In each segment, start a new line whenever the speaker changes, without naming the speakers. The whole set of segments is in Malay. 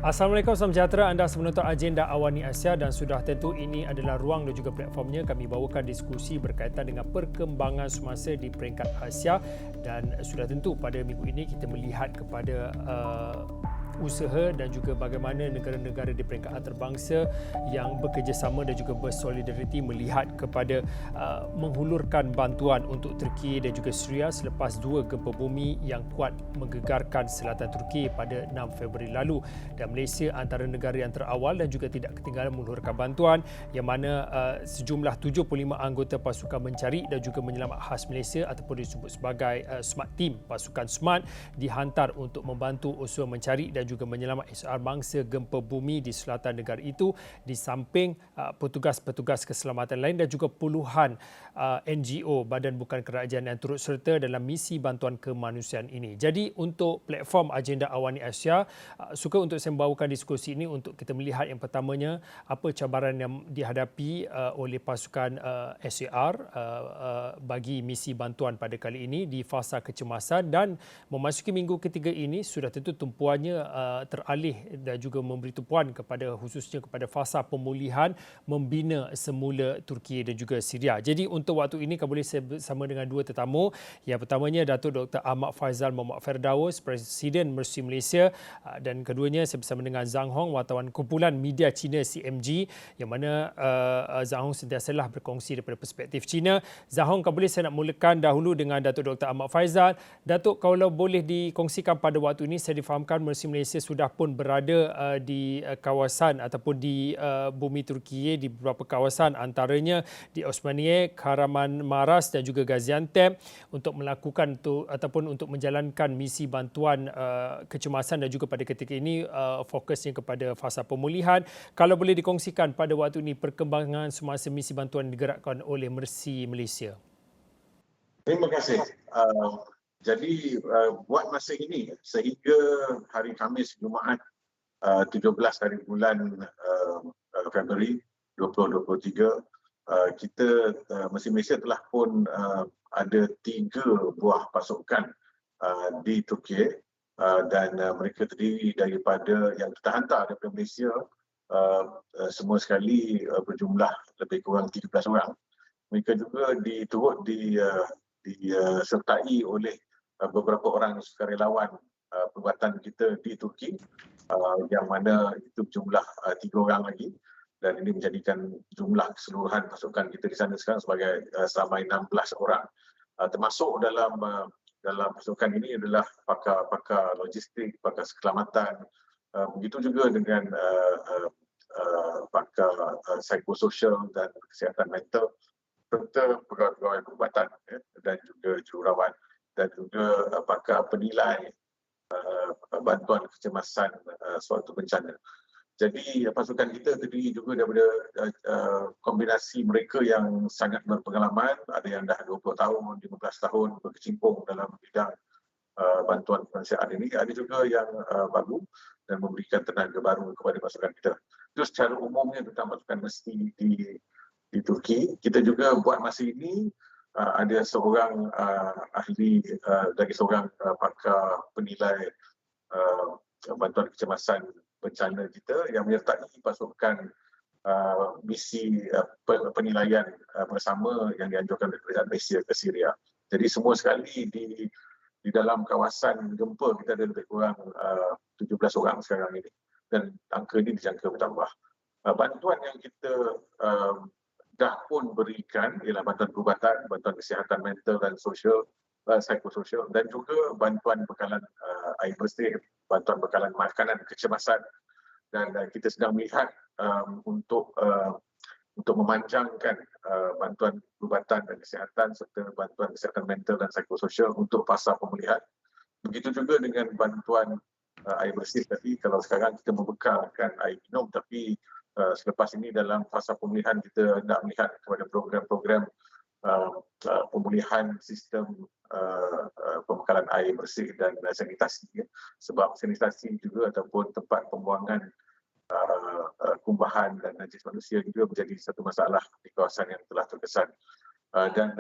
Assalamualaikum, salam sejahtera. Anda menonton agenda Awani Asia dan sudah tentu ini adalah ruang dan juga platformnya kami bawakan diskusi berkaitan dengan perkembangan semasa di peringkat Asia dan sudah tentu pada minggu ini kita melihat kepada usaha dan juga bagaimana negara-negara di peringkat antarabangsa yang bekerjasama dan juga bersolidariti melihat kepada menghulurkan bantuan untuk Turki dan juga Syria selepas dua gempa bumi yang kuat menggegarkan selatan Turki pada 6 Februari lalu, dan Malaysia antara negara yang terawal dan juga tidak ketinggalan menghulurkan bantuan yang mana sejumlah 75 anggota pasukan mencari dan juga menyelamat khas Malaysia ataupun disebut sebagai SMART Team, pasukan SMART, dihantar untuk membantu usaha mencari dan juga menyelamat SR mangsa gempa bumi di selatan negara itu, di samping petugas-petugas keselamatan lain dan juga puluhan NGO, Badan Bukan Kerajaan yang turut serta dalam misi bantuan kemanusiaan ini. Jadi untuk platform agenda Awani Asia, suka untuk saya membawakan diskusi ini untuk kita melihat yang pertamanya apa cabaran yang dihadapi oleh pasukan SAR bagi misi bantuan pada kali ini di fasa kecemasan, dan memasuki minggu ketiga ini sudah tentu tumpuannya teralih dan juga memberi tumpuan kepada khususnya kepada fasa pemulihan membina semula Turki dan juga Syria. Jadi untuk waktu ini kami boleh saya bersama dengan dua tetamu. Yang pertamanya Datuk Dr. Ahmad Faizal Muhammad Firdaus, Presiden Mercy Malaysia, dan keduanya saya bersama dengan Zhang Hong, wartawan kumpulan media Cina CMG, yang mana Zhang Hong sentiasalah berkongsi daripada perspektif Cina. Zhang Hong, kalau boleh saya nak mulakan dahulu dengan Datuk Dr. Ahmad Faizal. Datuk, kalau boleh dikongsikan pada waktu ini, saya difahamkan Mercy Malaysia sudah pun berada di kawasan ataupun di bumi Turkiye di beberapa kawasan, antaranya di Osmaniye, Kahramanmaras dan juga Gaziantep, untuk melakukan ataupun untuk menjalankan misi bantuan kecemasan, dan juga pada ketika ini fokusnya kepada fasa pemulihan. Kalau boleh dikongsikan pada waktu ini perkembangan semasa misi bantuan digerakkan oleh Mercy Malaysia.
Terima kasih. Buat masa ini sehingga hari Khamis Jumaat 17 hari bulan Februari 2023, kita Mercy Malaysia telah pun ada 3 buah pasukan di Turki, dan mereka terdiri daripada yang kita hantar daripada Malaysia semua sekali berjumlah lebih kurang 13 orang. Mereka juga disertai oleh beberapa orang sukarelawan perubatan kita di Turki, yang mana itu jumlah 3 orang lagi, dan ini menjadikan jumlah keseluruhan pasukan kita di sana sekarang sebagai sampai 16 orang. Termasuk dalam pasukan ini adalah pakar logistik, pakar keselamatan, begitu juga dengan pakar psikososial dan kesihatan mental, serta pegawai-pegawai perubatan dan juga jururawat, dan juga pakar penilai bantuan kecemasan suatu bencana. Jadi pasukan kita terdiri juga daripada kombinasi mereka yang sangat berpengalaman, ada yang dah 20 tahun, 15 tahun berkecimpung dalam bidang bantuan kemanusiaan ini, ada juga yang baru dan memberikan tenaga baru kepada pasukan kita. Itu secara umumnya tentang pasukan Mercy di Turki. Kita juga buat masa ini ada seorang ahli, dari seorang pakar penilai bantuan kecemasan bencana kita yang menyertai pasukan misi penilaian bersama yang dianjurkan oleh Kerajaan Malaysia ke Syria. Jadi semua sekali di dalam kawasan gempa kita ada lebih kurang 17 orang sekarang ini, dan angka ini dijangka bertambah. Bantuan yang kita dah pun berikan ialah bantuan perubatan, bantuan kesihatan mental dan sosial, psikososial, dan juga bantuan bekalan air bersih, bantuan bekalan makanan kecemasan, dan kita sedang melihat untuk memanjangkan bantuan perubatan dan kesihatan serta bantuan kesihatan mental dan psikososial untuk fasa pemulihan. Begitu juga dengan bantuan air bersih tadi. Kalau sekarang kita membekalkan air minum, tapi selepas ini dalam fasa pemulihan kita nak melihat kepada program-program pemulihan sistem pembekalan air bersih dan sanitasi, sebab sanitasi juga ataupun tempat pembuangan kumbahan dan najis manusia juga menjadi satu masalah di kawasan yang telah terkesan. Dan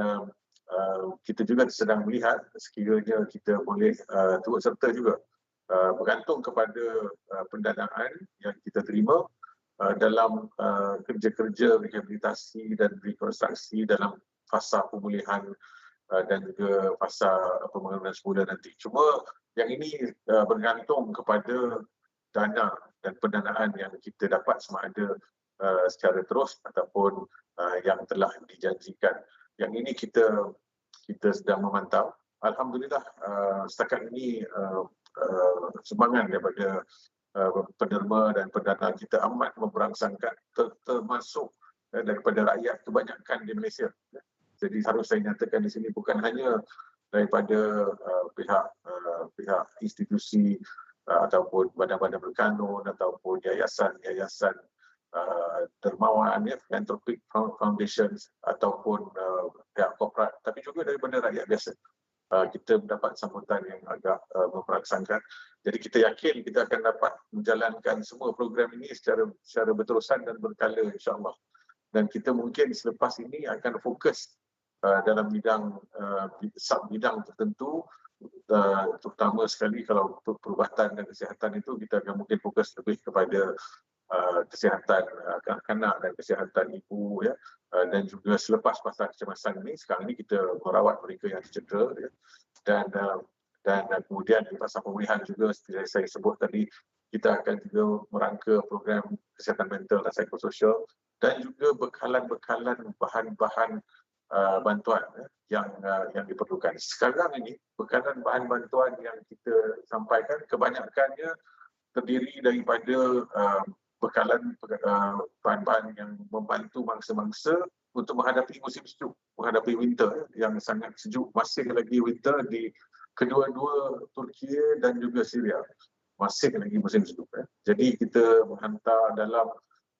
kita juga sedang melihat sekiranya kita boleh turut serta juga bergantung kepada pendanaan yang kita terima dalam kerja-kerja rehabilitasi dan rekonstruksi dalam fasa pemulihan dan juga fasa pembangunan semula nanti. Cuma yang ini bergantung kepada dana dan pendanaan yang kita dapat sama ada secara terus ataupun yang telah dijanjikan. Yang ini kita sedang memantau. Alhamdulillah setakat ini sumbangan daripada penerima dan pendana kita amat memberangsangkan termasuk daripada rakyat kebanyakan di Malaysia. Jadi harus saya nyatakan di sini bukan hanya daripada pihak institusi ataupun badan-badan berkanun ataupun yayasan-yayasan dermawan, philanthropic foundations ataupun pihak korporat, tapi juga daripada rakyat biasa. Kita mendapat sambutan yang agak memberangsangkan. Jadi kita yakin kita akan dapat menjalankan semua program ini secara berterusan dan berkala insya-Allah. Dan kita mungkin selepas ini akan fokus dalam sub-bidang tertentu, terutama sekali kalau untuk perubatan dan kesihatan itu kita akan mungkin fokus lebih kepada kesihatan kanak-kanak dan kesihatan ibu, ya. Dan juga selepas fasa kecemasan ini, sekarang ini kita merawat mereka yang tercedera, ya. Dan kemudian di fasa pemulihan juga seperti saya sebut tadi, kita akan juga merangka program kesihatan mental dan psikososial dan juga bekalan-bekalan bahan-bahan bantuan yang diperlukan. Sekarang ini bekalan bahan bantuan yang kita sampaikan kebanyakannya terdiri daripada bekalan bahan-bahan yang membantu mangsa-mangsa untuk menghadapi musim sejuk, menghadapi winter yang sangat sejuk. Masih lagi winter di kedua-dua Turki dan juga Syria. Masih lagi musim sejuk. Jadi kita menghantar dalam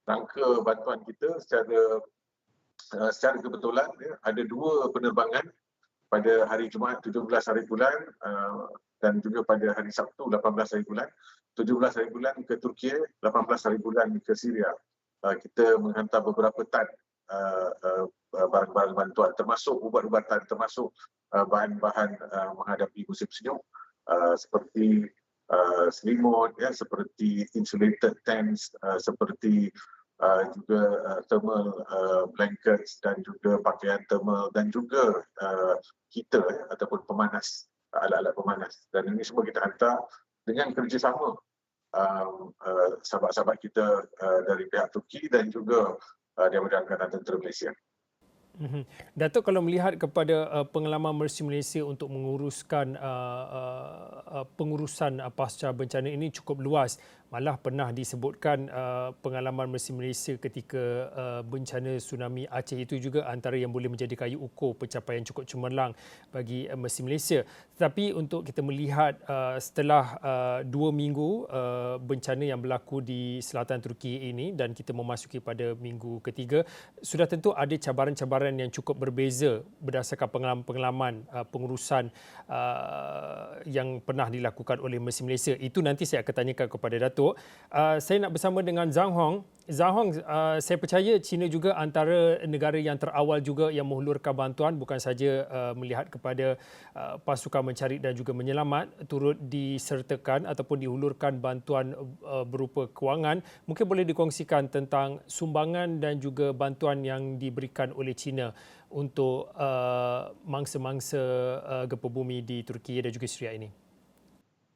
rangka bantuan kita secara kebetulan ada 2 penerbangan pada hari Jumaat 17 hari bulan dan juga pada hari Sabtu 18 hari bulan. 17 hari bulan ke Turki, 18 hari bulan ke Syria. Kita menghantar beberapa tan barang-barang bantuan, termasuk ubat-ubatan, termasuk bahan-bahan menghadapi musim sejuk seperti selimut, ya, seperti insulated tents, seperti juga thermal blankets dan juga pakaian thermal dan juga heater ataupun pemanas, alat-alat pemanas. Dan ini semua kita hantar dengan kerjasama sahabat-sahabat kita dari pihak Turki dan juga daripada Angkatan Tentera Malaysia.
Datuk, kalau melihat kepada pengalaman Mercy Malaysia untuk menguruskan pengurusan pasca bencana ini cukup luas. Malah pernah disebutkan pengalaman Mercy Malaysia ketika bencana tsunami Aceh itu juga antara yang boleh menjadi kayu ukur pencapaian cukup cemerlang bagi Mercy Malaysia. Tetapi untuk kita melihat setelah 2 minggu bencana yang berlaku di selatan Turki ini dan kita memasuki pada minggu ketiga, sudah tentu ada cabaran-cabaran yang cukup berbeza berdasarkan pengalaman-pengalaman pengurusan yang pernah dilakukan oleh Mercy Malaysia. Itu nanti saya akan tanyakan kepada Datuk. Saya nak bersama dengan Zhang Hong. Zhang Hong, saya percaya China juga antara negara yang terawal juga yang menghulurkan bantuan, bukan saja melihat kepada pasukan mencari dan juga menyelamat, turut disertakan ataupun dihulurkan bantuan berupa kewangan. Mungkin boleh dikongsikan tentang sumbangan dan juga bantuan yang diberikan oleh China untuk mangsa-mangsa gempa bumi di Turki dan juga Syria ini.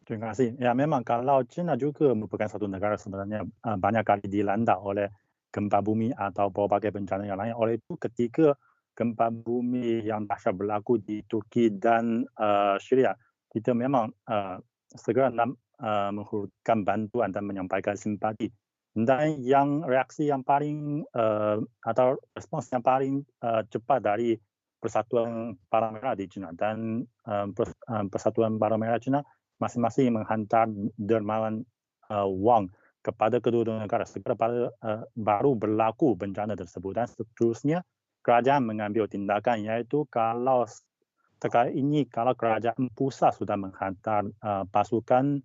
Terima kasih. Ya, memang kalau China juga merupakan satu negara sebenarnya banyak kali dilanda oleh gempa bumi atau berbagai bencana yang lain. Oleh itu ketika gempa bumi yang dahsyat berlaku di Turki dan Syria, kita memang segera menghulurkan bantuan dan menyampaikan simpati. Dan reaksi yang paling atau respons yang paling cepat dari Persatuan Palang Merah di China dan Persatuan Palang Merah China masing-masing menghantar dermawan wang kepada kedua-dua negara segera baru berlaku bencana tersebut. Dan seterusnya kerajaan mengambil tindakan, iaitu kalau terkait ini, kalau kerajaan pusat sudah menghantar pasukan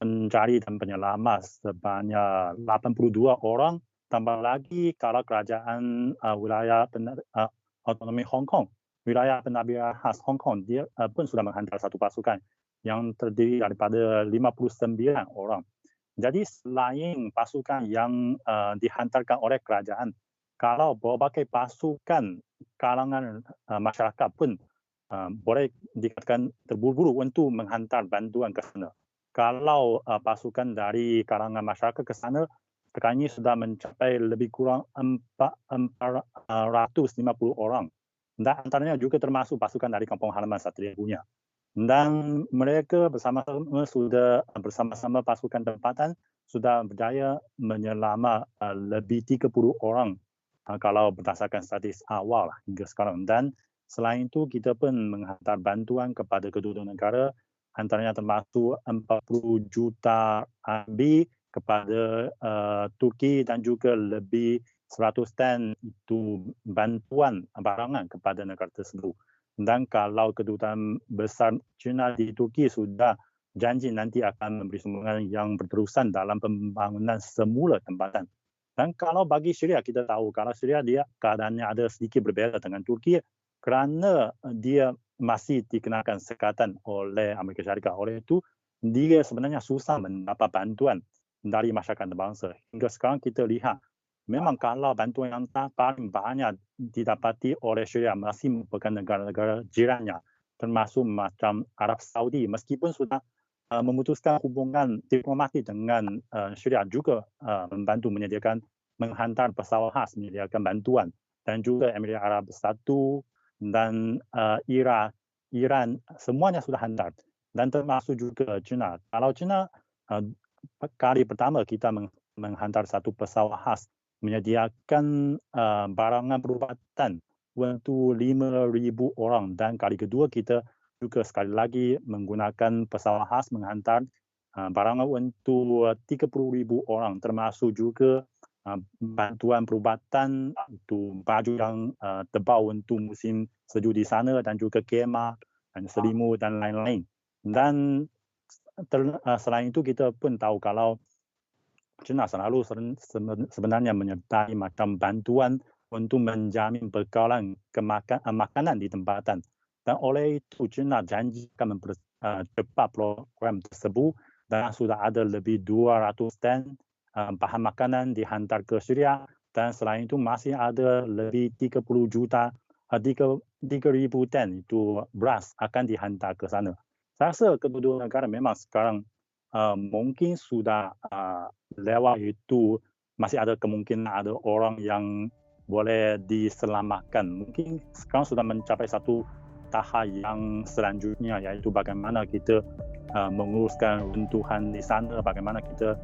pencari dan penyelamat sebanyak 82 orang, tambah lagi kalau kerajaan wilayah otonomi Hong Kong, wilayah pendabiran khas Hong Kong, dia pun sudah menghantar satu pasukan. yang terdiri daripada 59 orang. Jadi selain pasukan yang dihantarkan oleh kerajaan, kalau berbagai pasukan kalangan masyarakat pun boleh dikatakan terburu-buru untuk menghantar bantuan ke sana. Kalau pasukan dari kalangan masyarakat ke sana, sekarang ini sudah mencapai lebih kurang 450 orang. Dan antaranya juga termasuk pasukan dari kampung halaman Satria punya. Dan mereka bersama-sama pasukan tempatan sudah berjaya menyelamat lebih 30 orang kalau berdasarkan statistik awal hingga sekarang. Dan selain itu kita pun menghantar bantuan kepada kedua-dua negara, antaranya termasuk 40 juta RMB kepada Turki dan juga lebih 100 tan itu bantuan barangan kepada negara tersebut. Dan kalau kedutaan besar China di Turki sudah janji nanti akan memberi sumbangan yang berterusan dalam pembangunan semula tempatan. Dan kalau bagi Syria, kita tahu kalau Syria dia keadaannya ada sedikit berbeza dengan Turki kerana dia masih dikenakan sekatan oleh Amerika Syarikat. Oleh itu, dia sebenarnya susah mendapat bantuan dari masyarakat bangsa. Hingga sekarang kita lihat, memang kalau bantuan yang paling banyak didapati oleh Syria masih merupakan negara-negara jirannya, termasuk macam Arab Saudi, meskipun sudah memutuskan hubungan diplomatik dengan Syria juga membantu menghantar pesawat khas menyediakan bantuan, dan juga Emirat Arab Bersatu dan Iran semuanya sudah hantar, dan termasuk juga China. Kalau China kali pertama kita menghantar satu pesawat khas menyediakan barangan perubatan untuk 5,000 orang, dan kali kedua kita juga sekali lagi menggunakan pesawat khas menghantar barangan untuk 30,000 orang, termasuk juga bantuan perubatan, itu baju yang tebal untuk musim sejuk di sana, dan juga kemah dan selimut dan lain-lain. Dan selain itu kita pun tahu kalau China selalu sebenarnya menyertai macam bantuan untuk menjamin bekalan makanan di tempatan. Dan oleh itu China janji akan mempercepat program tersebut, dan sudah ada lebih 200 tan bahan makanan dihantar ke Syria, dan selain itu masih ada lebih 3,000 tan itu beras akan dihantar ke sana. Saya rasa kedua-dua negara memang sekarang mungkin sudah lewat itu, masih ada kemungkinan ada orang yang boleh diselamatkan. Mungkin sekarang sudah mencapai satu tahap yang selanjutnya, yaitu bagaimana kita menguruskan runtuhan di sana, bagaimana kita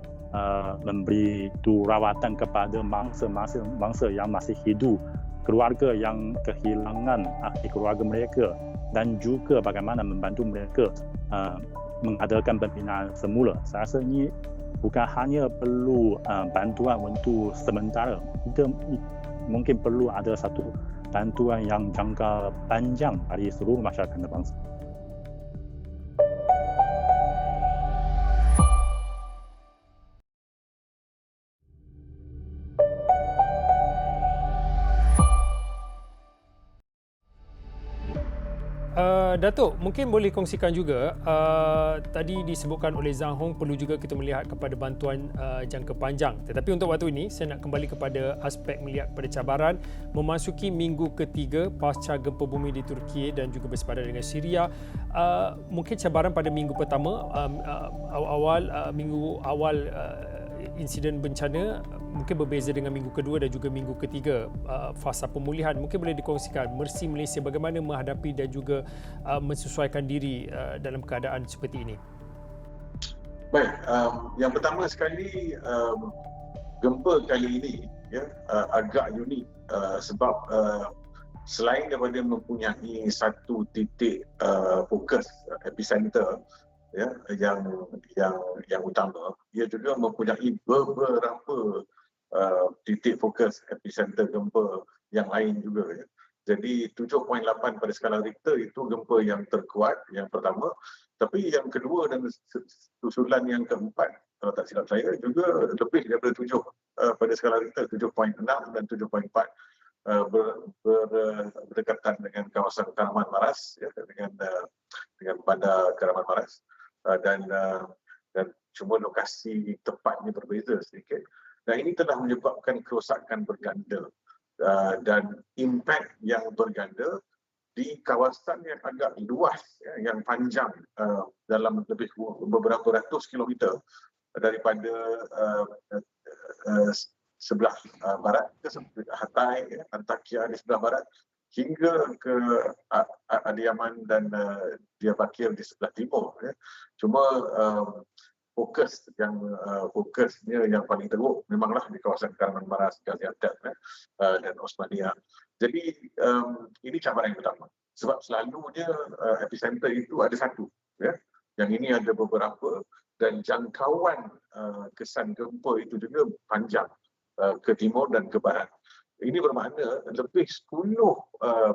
memberi rawatan kepada bangsa yang masih hidup, keluarga yang kehilangan ahli keluarga mereka, dan juga bagaimana membantu mereka mengadakan pembinaan semula. Saya rasa ini bukan hanya perlu bantuan untuk sementara, kita mungkin perlu ada satu bantuan yang jangka panjang dari seluruh masyarakat bangsa.
Datuk, mungkin boleh kongsikan juga, tadi disebutkan oleh Zhang Hong perlu juga kita melihat kepada bantuan jangka panjang. Tetapi untuk waktu ini, saya nak kembali kepada aspek melihat pada cabaran memasuki minggu ketiga pasca gempa bumi di Turki dan juga bersepadan dengan Syria. Mungkin cabaran pada minggu pertama, minggu awal insiden bencana mungkin berbeza dengan minggu kedua dan juga minggu ketiga fasa pemulihan. Mungkin boleh dikongsikan Mercy Malaysia bagaimana menghadapi dan juga mensesuaikan diri dalam keadaan seperti ini.
Baik, yang pertama sekali gempa kali ini agak unik sebab selain daripada mempunyai satu titik fokus epicenter yang utama, ia juga mempunyai beberapa titik fokus epicenter gempa yang lain juga. Jadi 7.8 pada skala Richter itu gempa yang terkuat yang pertama, tapi yang kedua dan susulan yang keempat, kalau tak silap saya, juga lebih daripada 7 pada skala Richter, 7.6 dan 7.4. berdekatan dengan kawasan Karaman Maras, ya, dengan bandar Karaman Maras, dan cuma lokasi tepatnya berbeza sedikit. Dan ini telah menyebabkan kerosakan berganda dan impak yang berganda di kawasan yang agak luas, ya, yang panjang, dalam lebih beberapa ratus kilometer daripada sebelah barat ke Hatay, ya, Antakya di sebelah barat, hingga ke Adiyaman dan Diyarbakir di sebelah timur. Ya. Cuma fokusnya yang paling teruk memanglah di kawasan Karaman Maras, Gaziantep, dan Osmania. Jadi ini cabaran yang pertama. Sebab selalunya epicenter itu ada satu, ya. Yang ini ada beberapa, dan jangkauan kesan gempa itu juga panjang ke timur dan ke barat. Ini bermakna lebih 10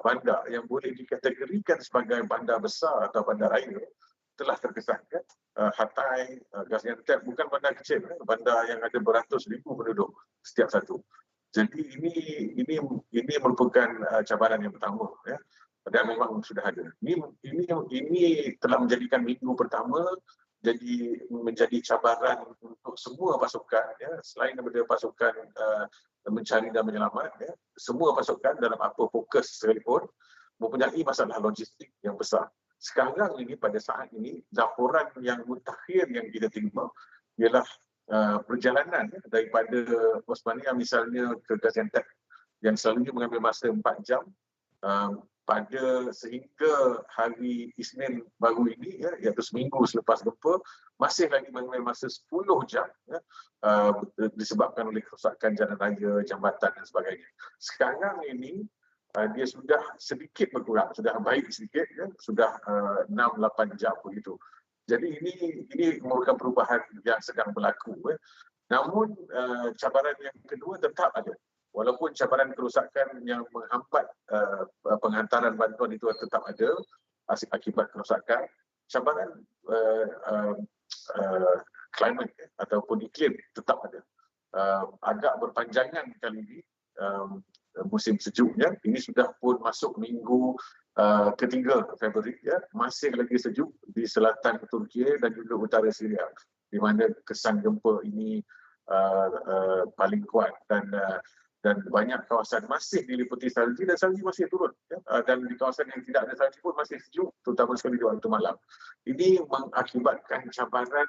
bandar yang boleh dikategorikan sebagai bandar besar atau bandar raya telah terkesan, kan? Hatay, Gaziantep bukan bandar kecil, bandar yang ada beratus ribu penduduk setiap satu. Jadi ini merupakan cabaran yang pertama, ya, dan memang sudah ada. Ini telah menjadikan minggu pertama menjadi cabaran untuk semua pasukan, ya, selain daripada pasukan mencari dan menyelamat, ya, semua pasukan dalam apa fokus sekalipun mempunyai masalah logistik yang besar. Sekarang ini, pada saat ini, laporan yang mutakhir yang kita terima ialah perjalanan, ya, daripada Osmania misalnya ke Gaziantep yang selalunya mengambil masa 4 jam, pada sehingga hari Isnin baru ini, ya, iaitu seminggu selepas gempa, masih lagi mengambil masa 10 jam, ya, disebabkan oleh kerosakan jalan raya, jambatan dan sebagainya. Sekarang ini dia sudah sedikit berkurang, sudah baik sedikit, ya, sudah 6-8 jam begitu. Jadi ini merupakan perubahan yang sedang berlaku. Ya. Namun cabaran yang kedua tetap ada. Walaupun cabaran kerosakan yang menghambat penghantaran bantuan itu tetap ada akibat kerosakan, cabaran climate, ya, ataupun iklim tetap ada. Agak berpanjangan kali ini musim sejuknya. Ini sudah pun masuk minggu ketiga Februari, ya, masih lagi sejuk di selatan Turki dan juga utara Syria, di mana kesan gempa ini paling kuat, dan banyak kawasan masih diliputi salji dan salji masih turun, ya, dan di kawasan yang tidak ada salji pun masih sejuk, terutama sekali di waktu malam. Ini mengakibatkan cabaran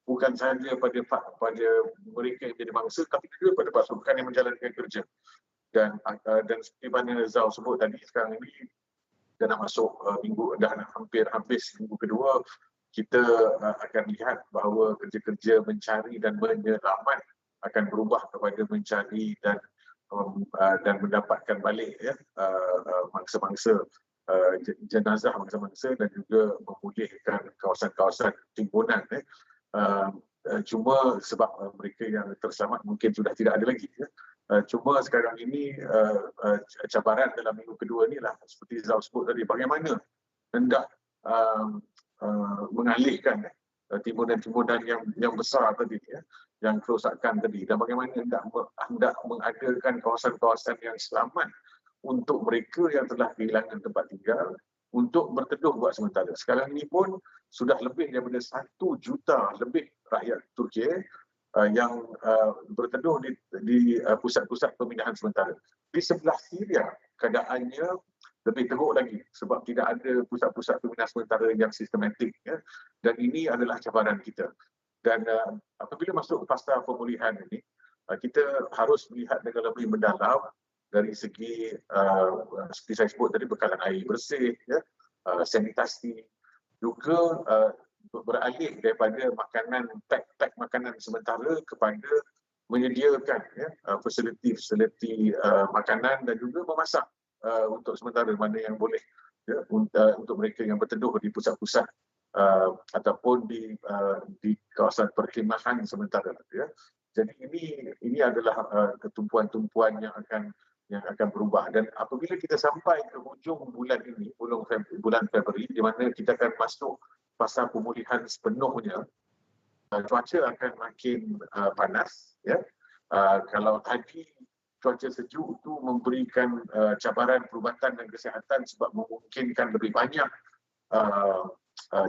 bukan sahaja pada mereka yang jadi mangsa, tapi juga pada pasukan yang menjalankan kerja. Dan seperti mana Zau sebut tadi, sekarang ini dah nak masuk hampir habis minggu kedua, kita akan lihat bahawa kerja-kerja mencari dan menyelamat akan berubah kepada mencari dan mendapatkan balik, ya, mangsa-mangsa, jenazah mangsa-mangsa, dan juga memulihkan kawasan-kawasan timbunan, ya. Cuma sebab mereka yang terselamat mungkin sudah tidak ada lagi, ya. Cuma sekarang ini cabaran dalam minggu kedua inilah seperti Zau sebut tadi, bagaimana hendak mengalihkan timbunan-timbunan yang besar tadi, ya, yang kerosakan tadi, dan bagaimana hendak mengadakan kawasan-kawasan yang selamat untuk mereka yang telah kehilangan tempat tinggal untuk berteduh buat sementara. Sekarang ini pun sudah lebih daripada 1 juta lebih rakyat Turki yang berteduh di pusat-pusat pemindahan sementara. Di sebelah Syria, keadaannya lebih teruk lagi sebab tidak ada pusat-pusat pemindahan sementara yang sistematik, ya. Dan ini adalah cabaran kita. Dan apabila masuk fasa pemulihan ini, kita harus melihat dengan lebih mendalam dari segi seperti saya sebut tadi, bekalan air bersih, ya, sanitasi, juga beralih daripada pack makanan sementara kepada menyediakan, ya, fasiliti makanan dan juga memasak untuk sementara mana yang boleh, ya, untuk mereka yang berteduh di pusat-pusat ataupun di kawasan perkhemahan sementara, ya. Jadi ini adalah tumpuan-tumpuan yang akan berubah, dan apabila kita sampai ke hujung bulan ini, bulan Februari, di mana kita akan masuk fasa pemulihan sepenuhnya, cuaca akan makin panas, ya. Kalau tadi cuaca sejuk tu memberikan cabaran perubatan dan kesihatan sebab memungkinkan lebih banyak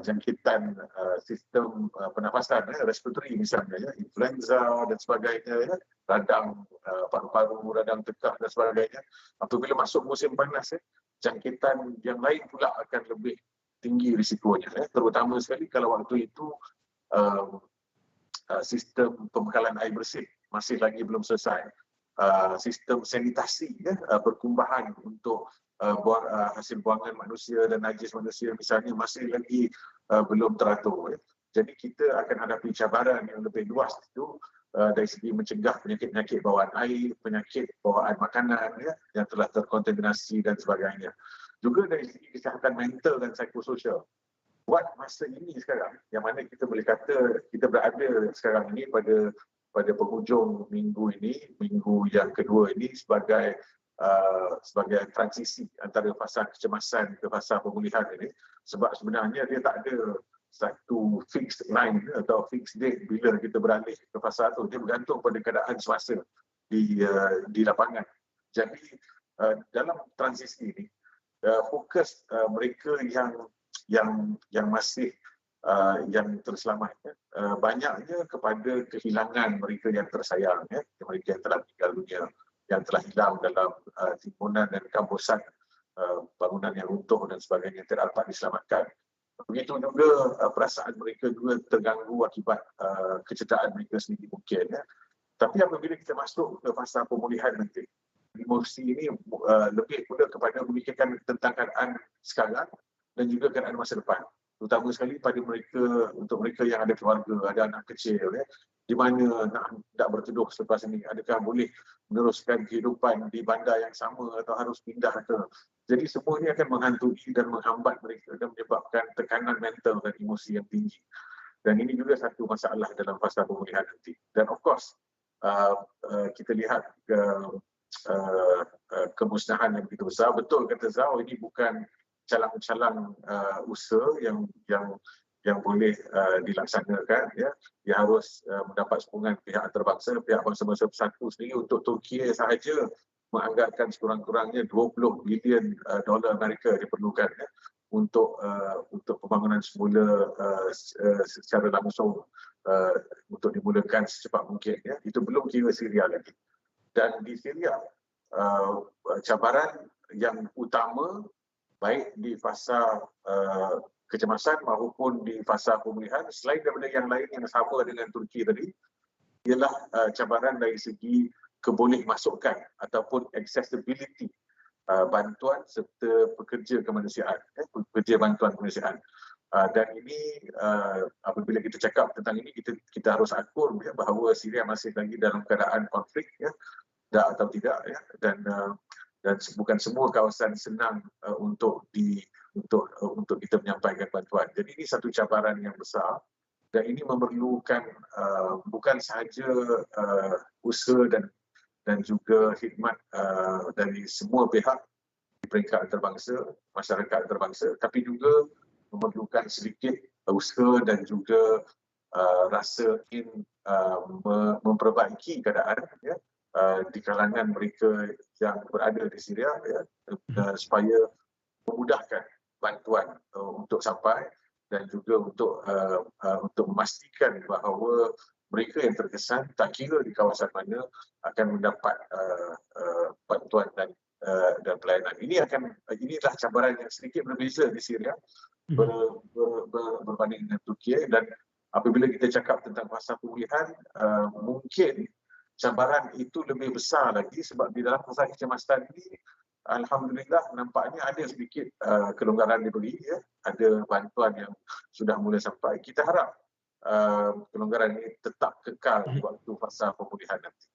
jangkitan sistem pernafasan, respiratory misalnya, influenza dan sebagainya, radang paru-paru, radang tekak dan sebagainya. Apabila masuk musim panas, jangkitan yang lain pula akan lebih tinggi risikonya, terutama sekali kalau waktu itu sistem pembekalan air bersih masih lagi belum selesai. Sistem sanitasi, perkumbahan untuk hasil buangan manusia dan najis manusia misalnya masih lagi belum teratur. Jadi kita akan hadapi cabaran yang lebih luas itu dari segi mencegah penyakit-penyakit bawaan air, penyakit bawaan makanan yang telah terkontaminasi dan sebagainya. Juga dari segi kesihatan mental dan psikososial. Buat masa ini sekarang, yang mana kita boleh kata kita berada sekarang ini pada penghujung minggu ini, minggu yang kedua ini sebagai transisi antara fasa kecemasan ke fasa pemulihan ini, sebab sebenarnya dia tak ada satu fixed line atau fixed date bila kita beralih ke fasa itu. Dia bergantung pada keadaan semasa di lapangan. Jadi dalam transisi ini fokus mereka yang masih yang terselamat banyaknya kepada kehilangan mereka yang tersayang, mereka yang telah meninggal dunia, yang telah hilang dalam timbunan dan kambusan bangunan yang runtuh dan sebagainya tidak dapat diselamatkan. Begitu juga perasaan mereka juga terganggu akibat kecederaan mereka sendiri mungkin. Tapi apabila kita masuk ke fasa pemulihan nanti, emosi ini lebih pula kepada memikirkan tentang keadaan sekarang dan juga keadaan masa depan. Terutama sekali untuk mereka yang ada keluarga, ada anak kecil, di mana nak berteduh selepas ini, adakah boleh meneruskan kehidupan di bandar yang sama atau harus pindah ke. Jadi semua ini akan menghantui dan menghambat mereka dan menyebabkan tekanan mental dan emosi yang tinggi. Dan ini juga satu masalah dalam fasa pemulihan nanti. Dan of course, kita lihat kemusnahan yang begitu besar. Betul kata Zau, ini bukan calang-calang usaha yang boleh dilaksanakan. Dia harus mendapat sokongan pihak antarabangsa, pihak bangsa-bangsa bersatu sendiri. Untuk Turki sahaja menganggarkan sekurang-kurangnya 20 bilion dolar Amerika diperlukan untuk pembangunan semula secara langsung untuk dimulakan secepat mungkin. Itu belum kira Syria lagi. Dan di Syria, cabaran yang utama baik di fasa kecemasan maupun di fasa pemulihan, selain daripada yang lain yang sama dengan Turki tadi, ialah cabaran dari segi kebolehmasukan ataupun accessibility bantuan serta pekerja kemanusiaan, pekerja bantuan kemanusiaan. Dan ini apabila kita cakap tentang ini, kita harus akur bahawa Syria masih lagi dalam keadaan konflik, atau tidak, dan bukan semua kawasan senang untuk kita menyampaikan bantuan. Jadi ini satu cabaran yang besar dan ini memerlukan bukan sahaja usaha dan juga khidmat dari semua pihak di peringkat antarabangsa, masyarakat antarabangsa, tapi juga memerlukan sedikit usaha dan juga rasa ingin memperbaiki keadaan di kalangan mereka yang berada di Syria, supaya memudahkan bantuan untuk sampai dan juga untuk memastikan bahawa mereka yang terkesan tak kira di kawasan mana akan mendapat bantuan dan pelayanan. Inilah cabaran yang sedikit berbeza di Syria berbanding dengan Turki. Dan apabila kita cakap tentang fasa pemulihan, mungkin cabaran itu lebih besar lagi sebab di dalam fasa kecemasan ini alhamdulillah nampaknya ada sedikit kelonggaran diberi, ada bantuan yang sudah mula sampai. Kita harap kelonggaran ini tetap kekal di waktu fasa pemulihan nanti.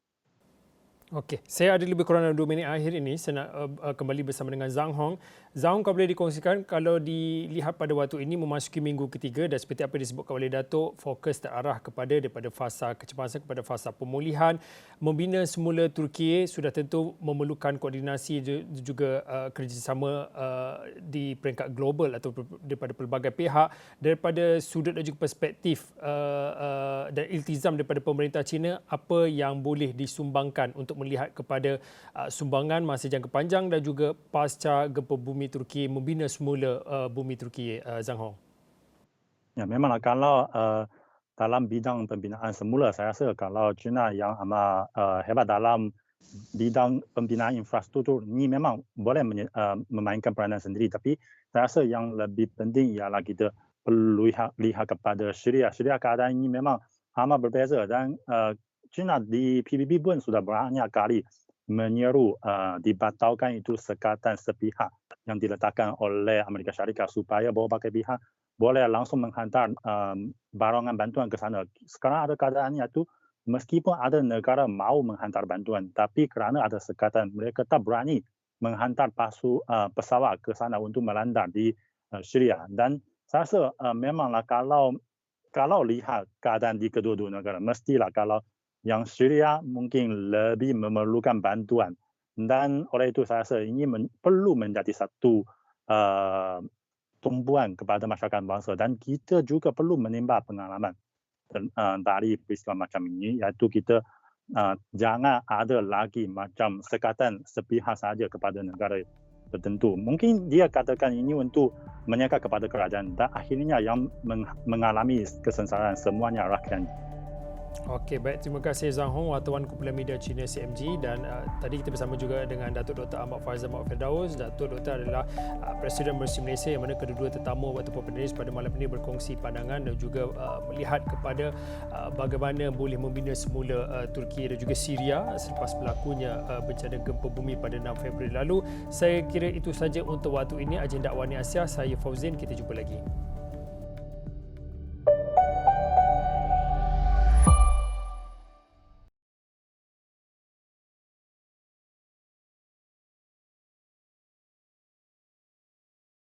Okey, saya ada lebih kurang 2 minit akhir ini. Saya nak kembali bersama dengan Zhang Hong. Zaung, kau boleh dikongsikan kalau dilihat pada waktu ini memasuki minggu ketiga dan seperti apa disebutkan oleh Datuk, fokus terarah daripada fasa kecemasan kepada fasa pemulihan. Membina semula Turki sudah tentu memerlukan koordinasi juga kerjasama di peringkat global atau daripada pelbagai pihak. Daripada sudut dan juga perspektif dan iltizam daripada pemerintah China, apa yang boleh disumbangkan untuk melihat kepada sumbangan masa jangka panjang dan juga pasca gempa bumi Turki, membina semula bumi Turki, Zhang Hong?
Ya, memanglah kalau dalam bidang pembinaan semula, saya rasa kalau China yang amat hebat dalam bidang pembinaan infrastruktur ini memang boleh memainkan peranan sendiri. Tapi saya rasa yang lebih penting ialah kita perlu lihat kepada Syria. Syria keadaan ini memang amat berbeza dan China di PBB pun sudah banyak kali menyeru dibatalkan itu sekatan sepihak yang diletakkan oleh Amerika Syarikat supaya berbagai pihak boleh langsung menghantar barangan bantuan ke sana. Sekarang ada keadaan itu meskipun ada negara mau menghantar bantuan, tapi kerana ada sekatan, mereka tak berani menghantar pesawat ke sana untuk melandar di Syria. Dan saya rasa memanglah kalau lihat keadaan di kedua-dua negara, mestilah kalau yang Syria mungkin lebih memerlukan bantuan. Dan oleh itu saya rasa ini perlu menjadi satu tumpuan kepada masyarakat bangsa dan kita juga perlu menimba pengalaman dari peristiwa macam ini, iaitu kita jangan ada lagi macam sekatan sepihak saja kepada negara tertentu. Mungkin dia katakan ini untuk menyekat kepada kerajaan dan akhirnya yang mengalami kesengsaraan semuanya rakyat.
Okey, baik. Terima kasih Zhang Hong, wartawan kumpulan media China CMG, dan tadi kita bersama juga dengan Datuk Dr. Ahmad Faizal Muhammad Firdaus. Datuk Dr. adalah Presiden Mercy Malaysia yang mana kedua-dua tetamu waktu Peneris pada malam ini berkongsi pandangan dan juga melihat kepada bagaimana boleh membina semula Turki dan juga Syria selepas berlakunya bencana gempa bumi pada 6 Februari lalu. Saya kira itu saja untuk waktu ini agenda Awani Asia. Saya Fauzin, kita jumpa lagi.